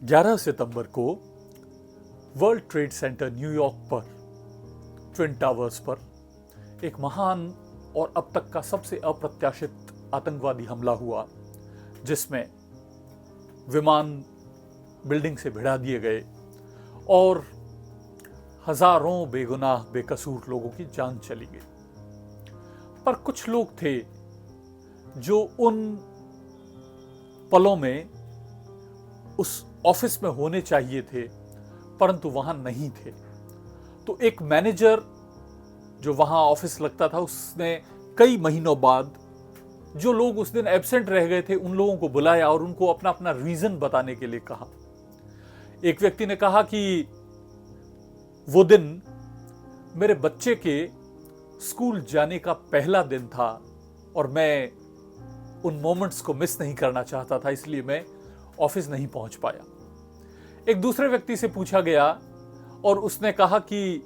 11 सितंबर को world trade centre New York पर twin towers पर एक महान और अब तक का सबसे अप्रत्याशित आतंकवादी हमला हुआ, जिसमें विमान बिल्डिंग से भिड़ा दिए गए और हजारों बेगुनाह बेकसूर लोगों की जान चली गई। पर कुछ लोग थे जो उन पलों में उस ऑफिस में होने चाहिए थे, परंतु वहां नहीं थे। तो एक मैनेजर जो वहां ऑफिस लगता था, उसने कई महीनों बाद जो लोग उस दिन एब्सेंट रह गए थे उन लोगों को बुलाया और उनको अपना अपना रीजन बताने के लिए कहा। एक व्यक्ति ने कहा कि वो दिन मेरे बच्चे के स्कूल जाने का पहला दिन था और मैं उन मोमेंट्स को मिस नहीं करना चाहता था, इसलिए मैं ऑफिस नहीं पहुंच पाया। एक दूसरे व्यक्ति से पूछा गया और उसने कहा कि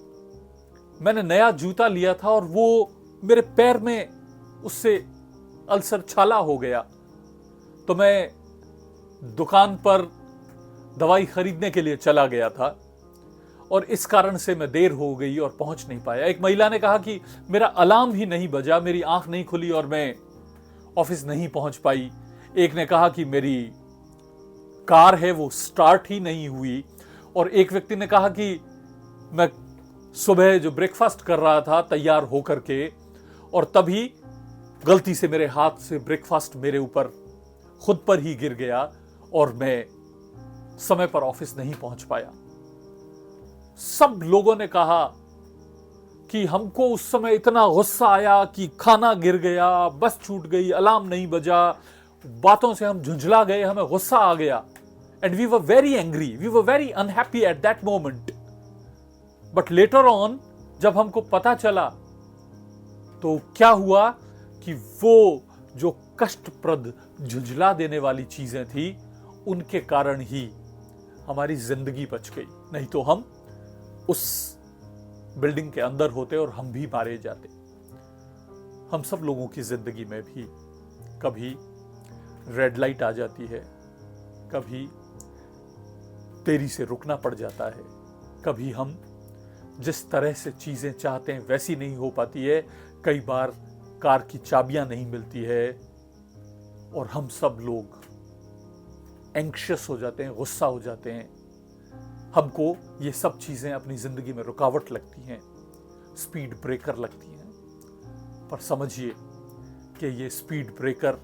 मैंने नया जूता लिया था और वो मेरे पैर में उससे अल्सर छाला हो गया, तो मैं दुकान पर दवाई खरीदने के लिए चला गया था और इस कारण से मैं देर हो गई और पहुंच नहीं पाया। एक महिला ने कहा कि मेरा अलार्म ही नहीं बजा, मेरी आंख नहीं खुली और मैं ऑफिस नहीं पहुंच पाई। एक ने कहा कि मेरी कार है वो स्टार्ट ही नहीं हुई, और एक व्यक्ति ने कहा कि मैं सुबह जो ब्रेकफास्ट कर रहा था तैयार होकर के, और तभी गलती से मेरे हाथ से ब्रेकफास्ट मेरे ऊपर खुद पर ही गिर गया और मैं समय पर ऑफिस नहीं पहुंच पाया। सब लोगों ने कहा कि हमको उस समय इतना गुस्सा आया कि खाना गिर गया, बस छूट गई, अलार्म नहीं बजा, बातों से हम झुंझला गए, हमें गुस्सा आ गया। And we were very angry, we were very unhappy at that moment. But later on जब हमको पता चला तो क्या हुआ कि वो जो कष्टप्रद झुंझला देने वाली चीजें थी उनके कारण ही हमारी जिंदगी बच गई, नहीं तो हम उस बिल्डिंग के अंदर होते और हम भी मारे जाते। हम सब लोगों की जिंदगी में भी कभी रेड लाइट आ जाती है, कभी देरी से रुकना पड़ जाता है, कभी हम जिस तरह से चीजें चाहते हैं वैसी नहीं हो पाती है, कई बार कार की चाबियां नहीं मिलती है और हम सब लोग एंग्शियस हो जाते हैं, गुस्सा हो जाते हैं। हमको ये सब चीजें अपनी जिंदगी में रुकावट लगती हैं, स्पीड ब्रेकर लगती हैं। पर समझिए कि ये स्पीड ब्रेकर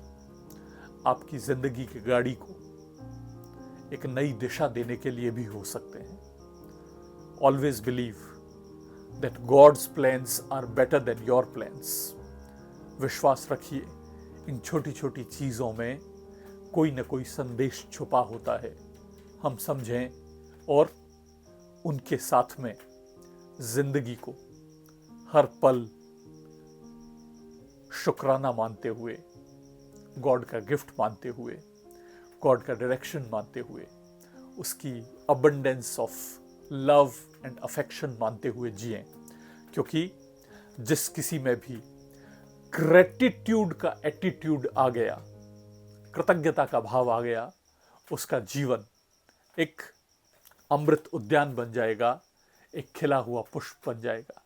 आपकी जिंदगी की गाड़ी को एक नई दिशा देने के लिए भी हो सकते हैं। Always believe that God's plans are better than your plans. विश्वास रखिए, इन छोटी छोटी चीजों में कोई न कोई संदेश छुपा होता है। हम समझें और उनके साथ में जिंदगी को हर पल शुक्राना मानते हुए, गॉड का गिफ्ट मानते हुए, गॉड का डायरेक्शन मानते हुए, उसकी abundance of love and affection मानते हुए जिएं। क्योंकि जिस किसी में भी ग्रेटिट्यूड का एटीट्यूड आ गया, कृतज्ञता का भाव आ गया, उसका जीवन एक अमृत उद्यान बन जाएगा, एक खिला हुआ पुष्प बन जाएगा।